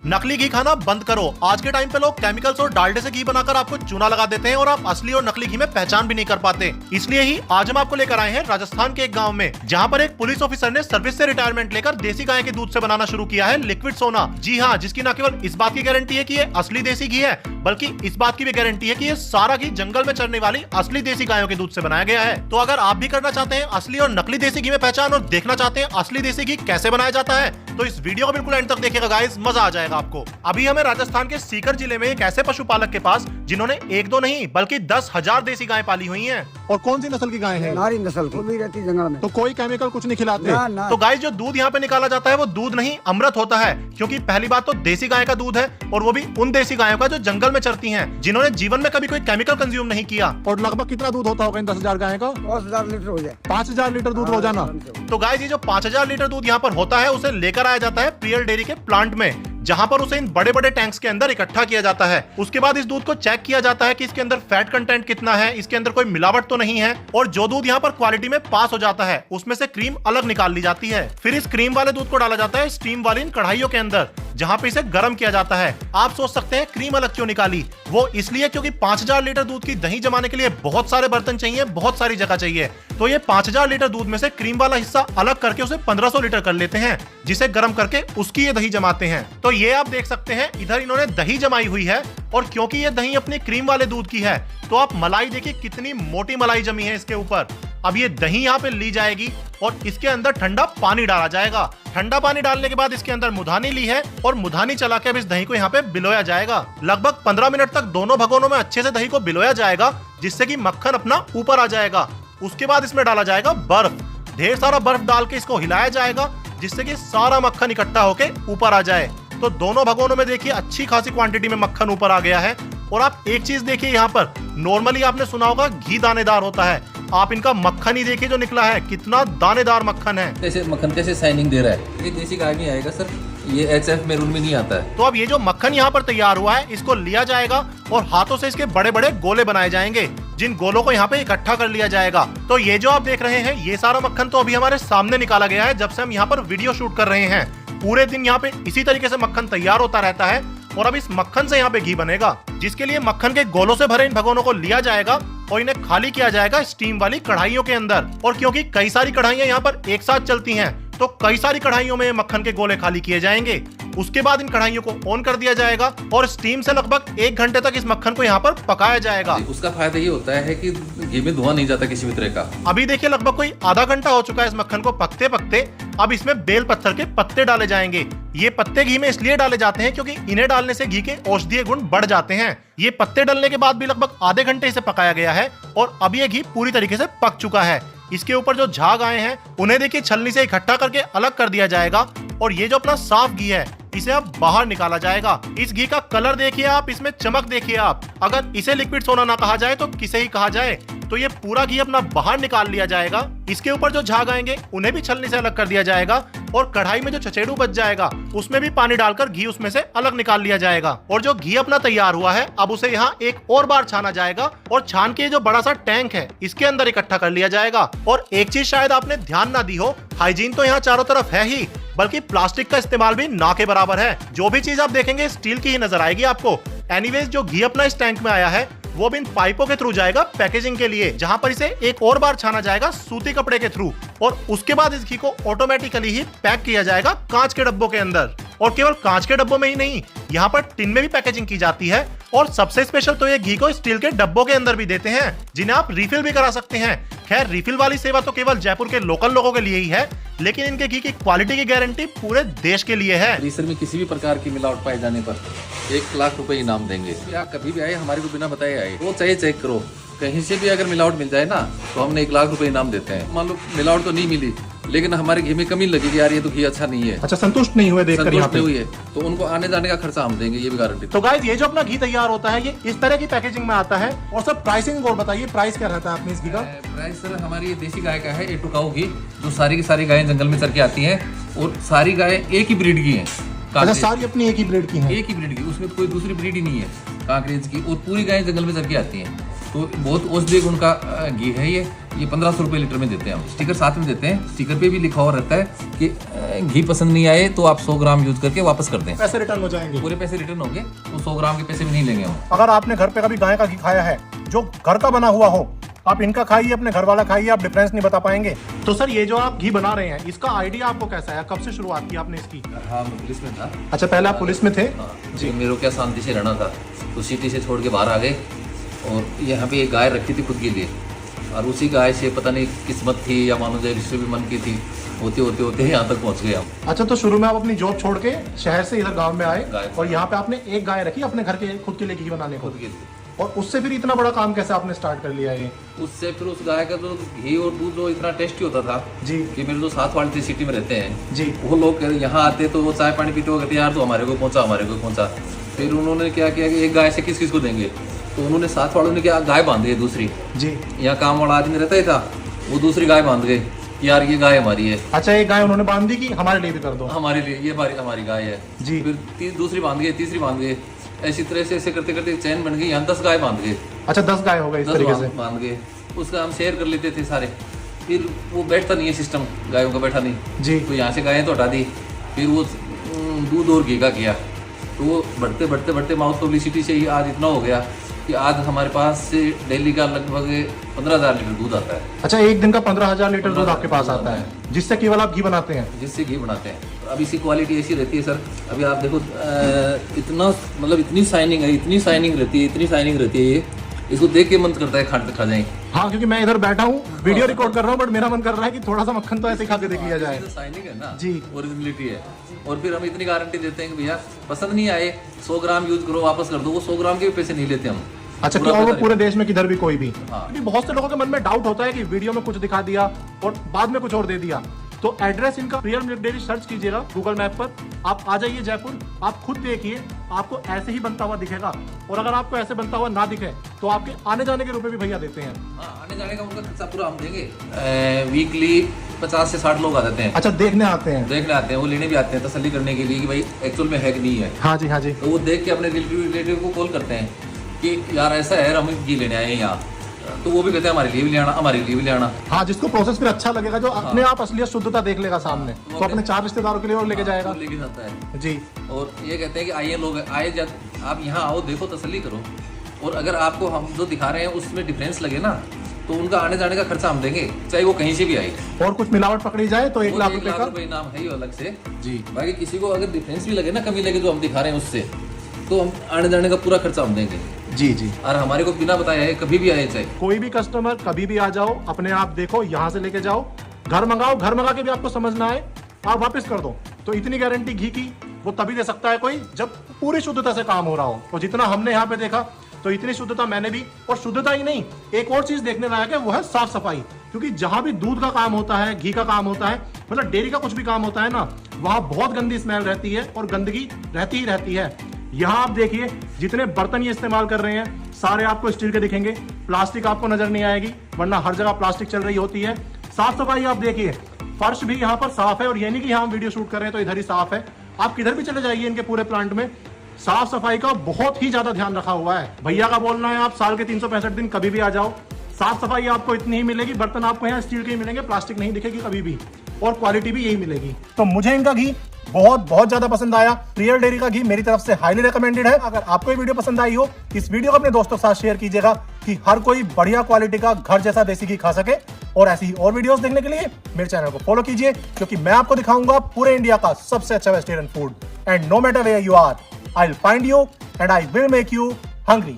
नकली घी खाना बंद करो। आज के टाइम पे लोग केमिकल्स और डालडे से घी बनाकर आपको चूना लगा देते हैं और आप असली और नकली घी में पहचान भी नहीं कर पाते। इसलिए ही आज हम आपको लेकर आए हैं राजस्थान के एक गांव में, जहां पर एक पुलिस ऑफिसर ने सर्विस से रिटायरमेंट लेकर देसी गाय के दूध से बनाना शुरू किया है लिक्विड सोना। जी हाँ, जिसकी न केवल इस बात की गारंटी है कि ये असली देसी घी है, बल्कि इस बात की भी गारंटी है कि ये सारा घी जंगल में चरने वाली असली देसी गायों के दूध से बनाया गया है। तो अगर आप भी करना चाहते हैं असली और नकली देसी घी में पहचान और देखना चाहते हैं असली देसी घी कैसे बनाया जाता है, तो इस वीडियो को बिल्कुल एंड तक देखिएगा गाइस, मजा आ जाएगा आपको। अभी हमें राजस्थान के सीकर जिले में एक ऐसे पशुपालक के पास जिन्होंने एक दो नहीं बल्कि 10,000 देसी गायें पाली हुई हैं। और कौन सी नस्ल की गाय है? नारी नस्ल की भी रहती जंगल में। तो कोई केमिकल कुछ नहीं खिलाते? ना। तो गाइस, जो दूध यहाँ पे निकाला जाता है वो दूध नहीं अमृत होता है, क्योंकि पहली बात तो देसी गाय का दूध है और वो भी उन देसी गायों का जो जंगल में चरती हैं, जिन्होंने जीवन में कभी कोई केमिकल कंज्यूम नहीं किया। और लगभग कितना दूध होता होगा इन 10,000 गाय का? 5,000 लीटर हो जाए। 5,000 लीटर दूध रोजाना? तो गाइस, ये जो 5,000 लीटर दूध यहाँ पर होता है उसे लेकर आया जाता है प्रियल डेयरी के प्लांट में, जहां पर उसे इन बड़े बड़े टैंक्स के अंदर इकट्ठा किया जाता है। उसके बाद इस दूध को चेक किया जाता है कि इसके अंदर फैट कंटेंट कितना है, इसके अंदर कोई मिलावट तो नहीं है, और जो दूध यहाँ पर क्वालिटी में पास हो जाता है उसमें से क्रीम अलग निकाल ली जाती है। फिर इस क्रीम वाले दूध को डाला जाता है स्टीम वाली इन कढ़ाइयों के अंदर, जहां पे इसे गर्म किया जाता है। आप सोच सकते हैं क्रीम अलग क्यों निकाली? वो इसलिए क्योंकि 5,000 लीटर दूध की दही जमाने के लिए बहुत सारे बर्तन चाहिए, बहुत सारी जगह चाहिए। तो ये 5,000 लीटर दूध में से क्रीम वाला हिस्सा अलग करके उसे 1,500 लीटर कर लेते हैं, जिसे गर्म करके उसकी ये दही जमाते हैं। तो ये आप देख सकते हैं, इधर इन्होंने दही जमाई हुई है, और क्योंकि ये दही अपनी क्रीम वाले दूध की है तो आप मलाई देखिए कितनी मोटी मलाई जमी है इसके ऊपर। अब ये दही यहाँ पे ली जाएगी और इसके अंदर ठंडा पानी डाला जाएगा। ठंडा पानी डालने के बाद इसके अंदर मुधानी ली है और मुधानी चला के अब इस दही को यहाँ पे बिलोया जाएगा। लगभग 15 मिनट तक दोनों भगोनों में अच्छे से दही को बिलोया जाएगा, जिससे कि मक्खन अपना ऊपर आ जाएगा। उसके बाद इसमें डाला जाएगा बर्फ। ढेर सारा बर्फ डाल के इसको हिलाया जाएगा, जिससे कि सारा मक्खन इकट्ठा होके ऊपर आ जाए। तो दोनों भगोनों में देखिए अच्छी खासी क्वांटिटी में मक्खन ऊपर आ गया है। और आप एक चीज देखिए, यहाँ पर नॉर्मली आपने सुना होगा घी दानेदार होता है, आप इनका मक्खन ही देखिए जो निकला है, कितना दानेदार मक्खन है। कैसे मक्खन कैसे शाइनिंग दे रहा है। ये देसी गाय में आएगा सर, ये HF में रूल में नहीं आता है। तो अब ये जो मक्खन यहाँ पर तैयार हुआ है इसको लिया जाएगा और हाथों से इसके बड़े बड़े गोले बनाए जाएंगे, जिन गोलों को यहाँ पे इकट्ठा कर लिया जाएगा। तो ये जो आप देख रहे हैं ये सारा मक्खन तो अभी हमारे सामने निकाला गया है, जब से हम यहाँ पर वीडियो शूट कर रहे हैं। पूरे दिन यहाँ पे इसी तरीके से मक्खन तैयार होता रहता है और अब इस मक्खन से यहाँ पे घी बनेगा, जिसके लिए मक्खन के गोलों से भरे इन भगोनों को लिया जाएगा और इन्हें खाली किया जाएगा स्टीम वाली कढ़ाइयों के अंदर। और क्योंकि कई सारी कढ़ाइयां यहाँ पर एक साथ चलती हैं, तो कई सारी कढ़ाइयों में मक्खन के गोले खाली किए जाएंगे। उसके बाद इन कढ़ाइयों को ऑन कर दिया जाएगा और स्टीम से लगभग 1 घंटे तक इस मक्खन को यहाँ पर पकाया जाएगा। उसका फायदा ये होता है कि घी में धुआं नहीं जाता किसी भी तरह का। अभी देखिए लगभग कोई आधा घंटा हो चुका है इस मक्खन को पकते पकते। अब इसमें बेल पत्थर के पत्ते डाले जाएंगे। ये पत्ते घी में इसलिए डाले जाते हैं क्योंकि इन्हें डालने से घी के औषधीय गुण बढ़ जाते हैं। ये पत्ते डालने के बाद भी लगभग आधे घंटे इसे पकाया गया है और अब ये घी पूरी तरीके से पक चुका है। इसके ऊपर जो झाग आए हैं उन्हें देखिए छलनी से इकट्ठा करके अलग कर दिया जाएगा और ये जो अपना साफ घी है इसे अब बाहर निकाला जाएगा। इस घी का कलर देखिए आप, इसमें चमक देखिए आप। अगर इसे लिक्विड सोना ना कहा जाए तो किसे ही कहा जाए। तो ये पूरा घी अपना बाहर निकाल लिया जाएगा। इसके ऊपर जो झाग आएंगे उन्हें भी छलनी से अलग कर दिया जाएगा और कढ़ाई में जो चचेड़ू बच जाएगा उसमें भी पानी डालकर घी उसमें से अलग निकाल लिया जाएगा। और जो घी अपना तैयार हुआ है अब उसे यहाँ एक और बार छाना जाएगा और छान के जो बड़ा सा टैंक है इसके अंदर इकट्ठा कर लिया जाएगा। और एक चीज शायद आपने ध्यान ना दी हो, हाइजीन तो यहाँ चारों तरफ है ही, बल्कि प्लास्टिक का इस्तेमाल भी ना के बराबर है। जो भी चीज आप देखेंगे स्टील की ही नजर आएगी आपको। एनीवेज, जो घी अपना इस टैंक में आया है वो भी इन पाइपों के थ्रू जाएगा पैकेजिंग के लिए, जहां पर इसे एक और बार छाना जाएगा सूती कपड़े के थ्रू। और उसके बाद इस घी को ऑटोमेटिकली ही पैक किया जाएगा कांच के डब्बों के अंदर। और केवल कांच के डब्बों में ही नहीं, यहाँ पर टिन में भी पैकेजिंग की जाती है। और सबसे स्पेशल तो ये घी को स्टील के डब्बों के अंदर भी देते हैं, जिन्हें आप रिफिल भी करा सकते हैं। खैर, रिफिल वाली सेवा तो केवल जयपुर के लोकल लोगों के लिए ही है, लेकिन इनके घी की क्वालिटी की गारंटी पूरे देश के लिए है। परिसर में किसी भी प्रकार की मिलावट पाए जाने पर 1 लाख रुपए इनाम देंगे। आप कभी भी आए, हमारे को बिना बताए आए, वो चाहिए चेक करो। कहीं से भी अगर मिलावट मिल जाए ना तो हमने 1 लाख रुपए इनाम देते हैं। मान लो मिलावट तो नहीं मिली, लेकिन हमारे घी में कमी लगी कि यार ये तो घी अच्छा नहीं है। अच्छा, संतुष्ट नहीं हुए देखकर यहाँ पे? हुई है तो उनको आने जाने का खर्चा हम देंगे, ये भी गारंटी। तो गाइस, ये जो अपना घी तैयार होता है ये इस तरह की पैकेजिंग में आता है। और सर प्राइसिंग और बताइए, प्राइस क्या रहता है अपने इस घी का? प्राइस सर हमारी देसी गाय का है, A2 काऊ घी, जो सारी की सारी गायें जंगल में चर के आती हैं और सारी गायें एक ही ब्रीड की हैं। अच्छा, सारी अपनी एक ही ब्रीड की हैं? एक ही ब्रीड की, उसमें कोई दूसरी ब्रीड ही नहीं है, कांकरेज की। और पूरी गायें जंगल में चर के आती हैं। तो बहुत औषधीय गुण का घी है ये 1500 रुपये लीटर में देते हैं हम। स्टिकर साथ में देते हैं, स्टिकर पे भी लिखा हुआ रहता है कि घी पसंद नहीं आए तो आप 100 ग्राम यूज करके वापस कर दें। पैसे रिटर्न हो जाएंगे। पूरे पैसे रिटर्न होंगे, तो 100 ग्राम के पैसे भी नहीं लेंगे हम। अगर आपने घर पे कभी गाय का घी खाया है जो घर का बना हुआ हो, आप इनका खाइए, अपने घर वाला खाइए, आप डिफरेंस नहीं बता पाएंगे। तो सर ये जो आप घी बना रहे हैं, इसका आइडिया आपको कैसा है? कब से शुरुआत की आपने इसकी? हाँ, मैं पुलिस में था। अच्छा, पहले आप पुलिस में थे? जी, मेरे को क्या शांति से रहना था, तो सिटी से छोड़ के बाहर आ गए और यहाँ पे एक गाय रखी थी खुद के लिए, और उसी गाय से पता नहीं किस्मत थी या मानो जाए रिश्ते भी मन की थी, होते होते होते यहाँ तक पहुँच गए हम। अच्छा, तो शुरू में आप अपनी जॉब छोड़ के शहर से इधर गांव में आए गाय और यहाँ पे आपने एक गाय रखी अपने घर के खुद के लिए घी बनाने को, खुद के लिए। और उससे फिर इतना बड़ा काम कैसे आपने स्टार्ट कर लिया ये? उससे फिर उस गाय का जो घी और दूध जो इतना टेस्टी होता था जी कि मेरे जो साथ वाले सिटी में रहते हैं जी, वो लोग यहाँ आते तो वो चाय पानी पीते हो कहते यार तो हमारे को पहुँचा, हमारे को पहुँचा। फिर उन्होंने क्या किया कि एक गाय से किस किस को देंगे, तो उन्होंने साथ वालों ने क्या गाय बांध दी दूसरी। जी, यहाँ काम वाला आदमी रहता ही था, वो दूसरी गाय बांध गए कि यार ये गाय हमारी है। अच्छा, एक गाय उन्होंने बांध दी कि हमारे लिए भी कर दो। हमारे लिए ये हमारी गाय है जी। फिर दूसरी बांध गए, तीसरी बांध गए, ऐसी तरह से ऐसे करते करते एक चैन बन गई। यहाँ 10 गाय बांध गए, अच्छा, 10 गाय हो गए इस 10 तरीके से। बांध गए। उसका हम शेयर कर लेते थे सारे। फिर वो बैठता नहीं है सिस्टम, गायों का बैठा नहीं जी, तो यहाँ से गायें तो हटा दी। फिर वो दूध और घी का किया, तो वो बढ़ते बढ़ते बढ़ते माउथ पब्लिसिटी से ही आज इतना हो गया कि आज हमारे पास से डेली का लगभग 15,000 लीटर दूध आता है। अच्छा, एक दिन का 15,000 लीटर दूध आपके पास आता है, जिससे केवल आप घी बनाते हैं? जिससे घी बनाते हैं। अब इसकी क्वालिटी ऐसी रहती है सर, अभी आप देखो इतना मतलब इतनी शाइनिंग है, इतनी शाइनिंग रहती है, इतनी शाइनिंग रहती है, ये इसको देख के मन करता है खा जाए। हाँ, क्योंकि मैं इधर बैठा हूँ वीडियो रिकॉर्ड कर रहा हूँ, बट मेरा मन कर रहा है कि थोड़ा सा मक्खन तो ऐसे खा के देख लिया जाए। शाइनिंग है ना जी, ओरिजिनलिटी है। और फिर हम इतनी गारंटी देते हैं कि भैया पसंद नहीं आए 100 ग्राम यूज करो, वापस कर दो। वो 100 ग्राम के भी पैसे नहीं लेते हम। अच्छा, कि और वो पूरे देश में किधर भी कोई भी? हाँ। क्योंकि बहुत से लोगों के मन में डाउट होता है कि वीडियो में कुछ दिखा दिया और बाद में कुछ और दे दिया। तो एड्रेस इनका प्रियल मिल्क डेयरी सर्च कीजिएगा गूगल मैप पर, आप आ जाइए जयपुर, आप खुद देखिए, आपको ऐसे ही बनता हुआ दिखेगा। और अगर आपको ऐसे बनता हुआ ना दिखे तो आपके आने जाने के रुपए भी भैया देते हैं। आने जाने का उनका खर्चा पूरा हम देंगे। वीकली 50 से 60 लोग आ जाते हैं। अच्छा, देखने आते हैं? देखने आते हैं, वो लेने भी आते हैं तसल्ली करने के लिए कि भाई एक्चुअल में है कि नहीं है। हाँ जी, हाँ जी। तो वो देख के अपने रिलेटिव को कॉल करते हैं कि यार ऐसा है, हम घी लेने आए हैं यहाँ। तो वो भी कहते हैं हमारे लिए भी ले आना, हमारे लिए भी ले आना। हाँ, जिसको प्रोसेस फिर अच्छा लगेगा, जो अपने आप असलियत शुद्धता देख लेगा सामने, तो अपने 4 रिश्तेदारों के लिए और लेके जाएगा। लेके जाता है जी। और ये कहते हैं कि आइए लोग आए, जब आप यहाँ आओ, देखो, तसल्ली करो, और अगर आपको हम जो दिखा रहे हैं उसमें डिफरेंस लगे ना, तो उनका आने जाने का खर्चा हम देंगे, चाहे वो कहीं से भी आए। और कुछ मिलावट पकड़ी जाए तो 1 लाख 1 रुपए लाख का रुपए इनाम है ही अलग से। जी। बाकी किसी को अगर डिफरेंस भी लगे ना, कमी लगे जो हम दिखा रहे हैं उससे, तो हम आने जाने का पूरा खर्चा हम देंगे। जी जी। और हमारे को बिना बताए है, कभी भी आए चाहे कोई भी कस्टमर कभी भी आ जाओ, अपने आप देखो, यहाँ से लेके जाओ, घर मंगाओ, घर मंगा के भी आपको समझ ना आए आप वापस कर दो। तो इतनी गारंटी घी की वो तभी दे सकता है कोई जब पूरी शुद्धता से काम हो रहा हो। और जितना हमने यहाँ पे देखा, तो इतनी शुद्धता मैंने भी, और शुद्धता ही नहीं, एक और चीज देखने लायक है, वो है साफ सफाई। क्योंकि जहां भी दूध का काम होता है, घी का काम होता है, मतलब डेयरी का कुछ भी काम होता है ना, वहां बहुत गंदी स्मेल रहती है और गंदगी रहती ही रहती है। यहाँ आप देखिए, जितने बर्तन ये इस्तेमाल कर रहे हैं सारे आपको स्टील के दिखेंगे, प्लास्टिक आपको नजर नहीं आएगी, वरना हर जगह प्लास्टिक चल रही होती है। साफ सफाई आप देखिए, फर्श भी यहाँ पर साफ है, और ये नहीं कि यहाँ हम वीडियो शूट कर रहे हैं तो इधर ही साफ है। आप किधर भी चले जाइए इनके पूरे प्लांट में, साफ सफाई का बहुत ही ज्यादा ध्यान रखा हुआ है। भैया का बोलना है, आप साल के 365 दिन कभी भी आ जाओ, साफ सफाई आपको इतनी ही मिलेगी। बर्तन आपको यहाँ स्टील के ही मिलेंगे, प्लास्टिक नहीं दिखेगी कभी भी, और क्वालिटी भी यही मिलेगी। तो मुझे इनका घी बहुत ज्यादा पसंद आया। प्रियल डेयरी का घी मेरी तरफ से हाईली रिकमेंडेड है। अगर आपको ये वीडियो पसंद आई हो, इस वीडियो को अपने दोस्तों के साथ शेयर कीजिएगा कि हर कोई बढ़िया क्वालिटी का घर जैसा देसी घी खा सके। और ऐसी ही और वीडियोस देखने के लिए मेरे चैनल को फॉलो कीजिए, क्योंकि मैं आपको दिखाऊंगा पूरे इंडिया का सबसे अच्छा vegetarian food. And no matter where you are, I will find you and I will make you hungry.